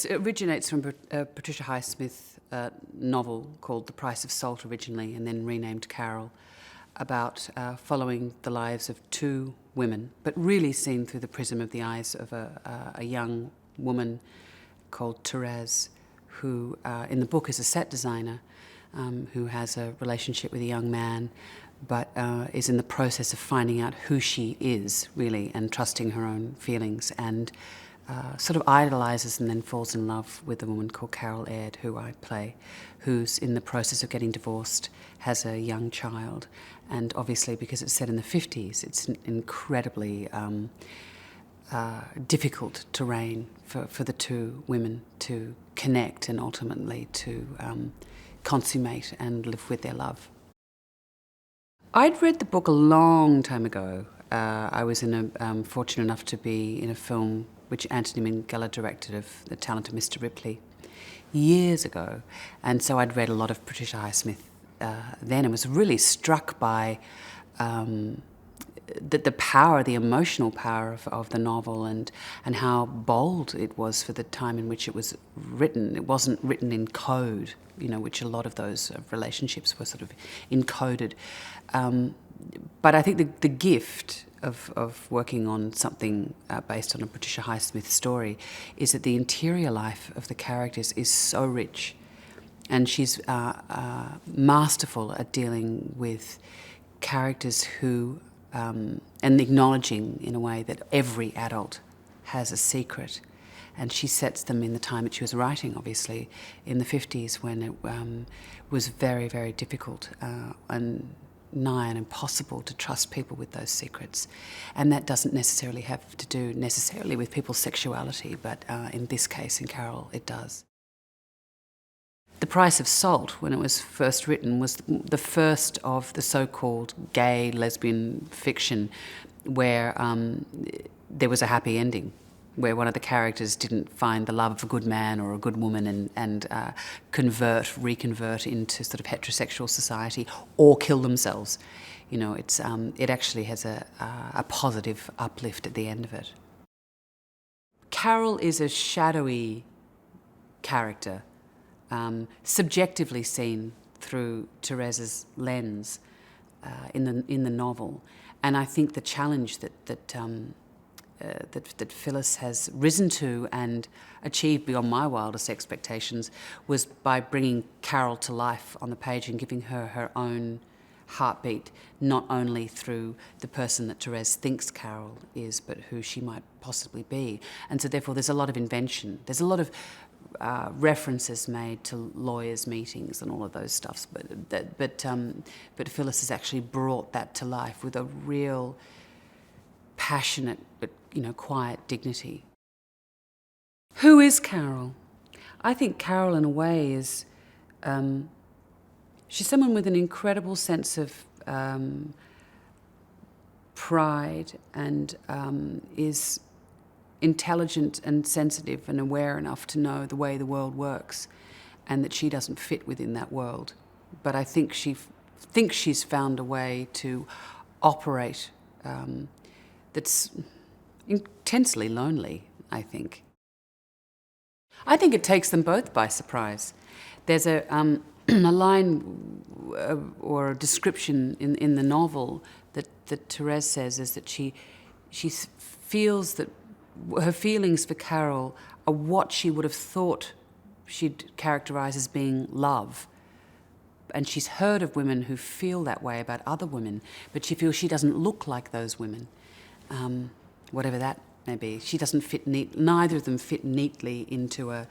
It originates from a Patricia Highsmith novel called The Price of Salt originally, and then renamed Carol, about following the lives of two women, but really seen through the prism of the eyes of a young woman called Therese, who in the book is a set designer, who has a relationship with a young man, but is in the process of finding out who she is, really, and trusting her own feelings, and sort of idolises and then falls in love with a woman called Carol Aird, who I play, who's in the process of getting divorced, has a young child, and obviously because it's set in the 50s, it's incredibly difficult terrain for the two women to connect and ultimately to consummate and live with their love. I'd read the book a long time ago. I was fortunate enough to be in a film which Anthony Minghella directed of The Talented Mr. Ripley years ago. And so I'd read a lot of Patricia Highsmith then and was really struck by the power, the emotional power of the novel, and how bold it was for the time in which it was written. It wasn't written in code, which a lot of those relationships were sort of encoded. But I think the gift of working on something based on a Patricia Highsmith story is that the interior life of the characters is so rich, and she's masterful at dealing with characters who and acknowledging in a way that every adult has a secret, and she sets them in the time that she was writing, obviously in the 50s, when it was very, very difficult and nigh and impossible to trust people with those secrets. And that doesn't necessarily have to do with people's sexuality, but in this case, in Carol, it does. The Price of Salt, when it was first written, was the first of the so-called gay lesbian fiction where there was a happy ending, where one of the characters didn't find the love of a good man or a good woman and reconvert into sort of heterosexual society or kill themselves. It actually has a positive uplift at the end of it. Carol is a shadowy character, subjectively seen through Therese's lens in the novel, and I think the challenge that Phyllis has risen to and achieved beyond my wildest expectations was by bringing Carol to life on the page and giving her her own heartbeat, not only through the person that Therese thinks Carol is, but who she might possibly be. And so therefore there's a lot of invention. There's a lot of references made to lawyers' meetings and all of those stuffs, but Phyllis has actually brought that to life with a real passionate but quiet dignity. Who is Carol? I think Carol, in a way, is she's someone with an incredible sense of pride and is intelligent and sensitive and aware enough to know the way the world works, and that she doesn't fit within that world. But I think she thinks she's found a way to operate that's intensely lonely, I think. I think it takes them both by surprise. There's a line or a description in the novel that Therese says is that she feels that her feelings for Carol are what she would have thought she'd characterise as being love. And she's heard of women who feel that way about other women, but she feels she doesn't look like those women. Whatever that may be. She doesn't fit neither of them fit neatly into a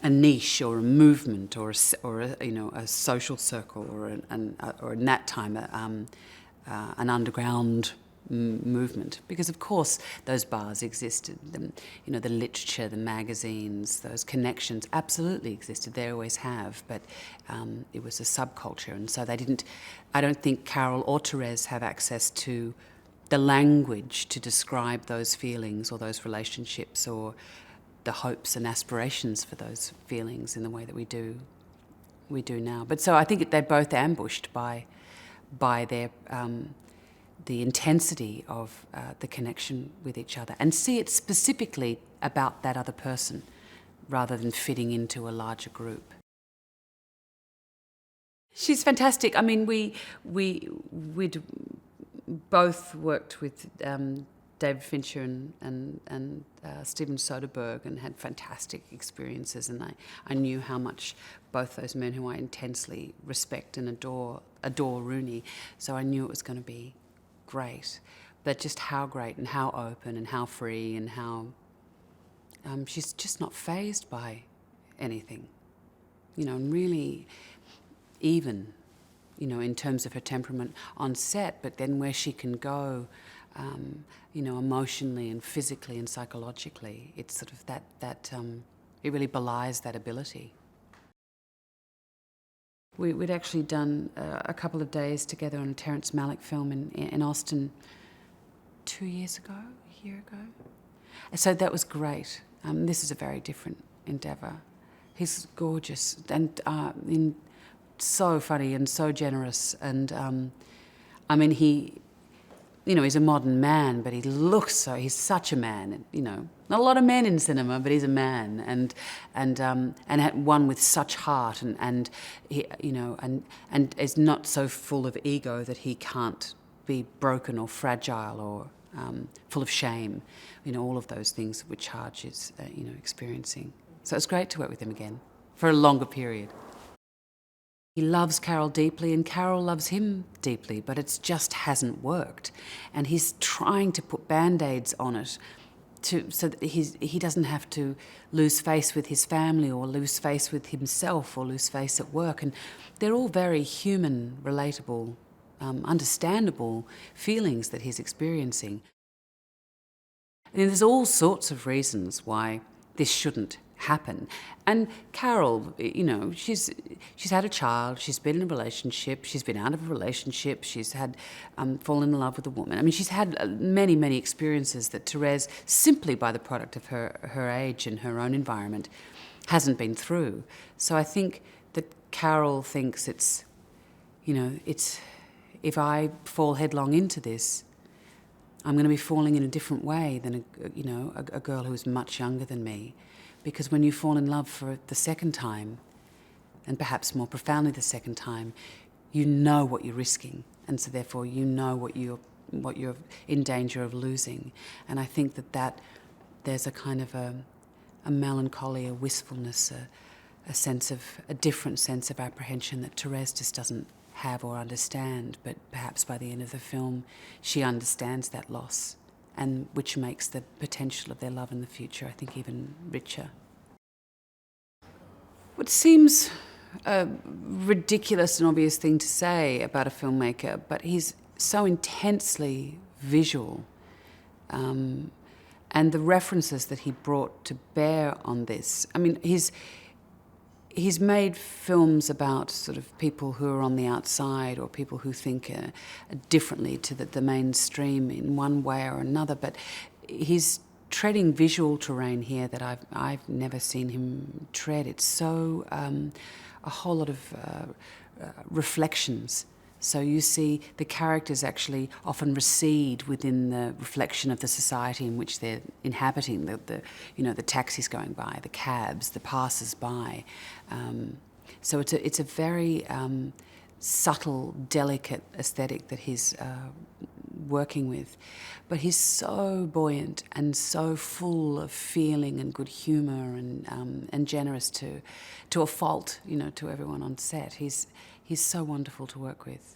niche or a movement or a social circle or in that time an underground movement, because of course those bars existed. The literature, the magazines, those connections absolutely existed. They always have, but it was a subculture, and so they didn't. I don't think Carol or Therese have access to the language to describe those feelings or those relationships or the hopes and aspirations for those feelings in the way that we do now. But so I think they're both ambushed by their the intensity of the connection with each other, and see it specifically about that other person, rather than fitting into a larger group. She's fantastic. I mean, we'd both worked with David Fincher and Steven Soderbergh and had fantastic experiences, and I knew how much both those men, who I intensely respect and adore Rooney, so I knew it was going to be great. But just how great and how open and how free and how she's just not fazed by anything, and really even, in terms of her temperament on set, but then where she can go, emotionally and physically and psychologically. It's sort of that it really belies that ability. We'd actually done a couple of days together on a Terrence Malick film in Austin 2 years ago, a year ago. So that was great. This is a very different endeavour. He's gorgeous and so funny and so generous. And he's a modern man, but he looks he's such a man. Not a lot of men in cinema, but he's a man, and one with such heart, and he, and is not so full of ego that he can't be broken or fragile or full of shame. All of those things which Harge is, experiencing. So it's great to work with him again for a longer period. He loves Carol deeply and Carol loves him deeply, but it just hasn't worked. And he's trying to put Band-Aids on it so that he doesn't have to lose face with his family or lose face with himself or lose face at work. And they're all very human, relatable, understandable feelings that he's experiencing. And there's all sorts of reasons why this shouldn't happen. And Carol, she's had a child, she's been in a relationship, she's been out of a relationship, she's had fallen in love with a woman. I mean, she's had many, many experiences that Therese, simply by the product of her age and her own environment, hasn't been through. So I think that Carol thinks it's if I fall headlong into this, I'm going to be falling in a different way than a girl who's much younger than me. Because when you fall in love for the second time, and perhaps more profoundly the second time, you know what you're risking, and so therefore you know what you're in danger of losing. And I think that there's a kind of a melancholy, a wistfulness, a different sense of apprehension that Therese just doesn't have or understand. But perhaps by the end of the film, she understands that loss, and which makes the potential of their love in the future, I think, even richer. What seems a ridiculous and obvious thing to say about a filmmaker, but he's so intensely visual, and the references that he brought to bear on this. I mean, he's made films about sort of people who are on the outside or people who think differently to the mainstream in one way or another, but he's treading visual terrain here that I've never seen him tread. It's so a whole lot of reflections. So you see the characters actually often recede within the reflection of the society in which they're inhabiting, the taxis going by, the cabs, the passers-by. So it's a very subtle, delicate aesthetic that he's working with. But he's so buoyant and so full of feeling and good humour and generous to a fault, to everyone on set. He's so wonderful to work with.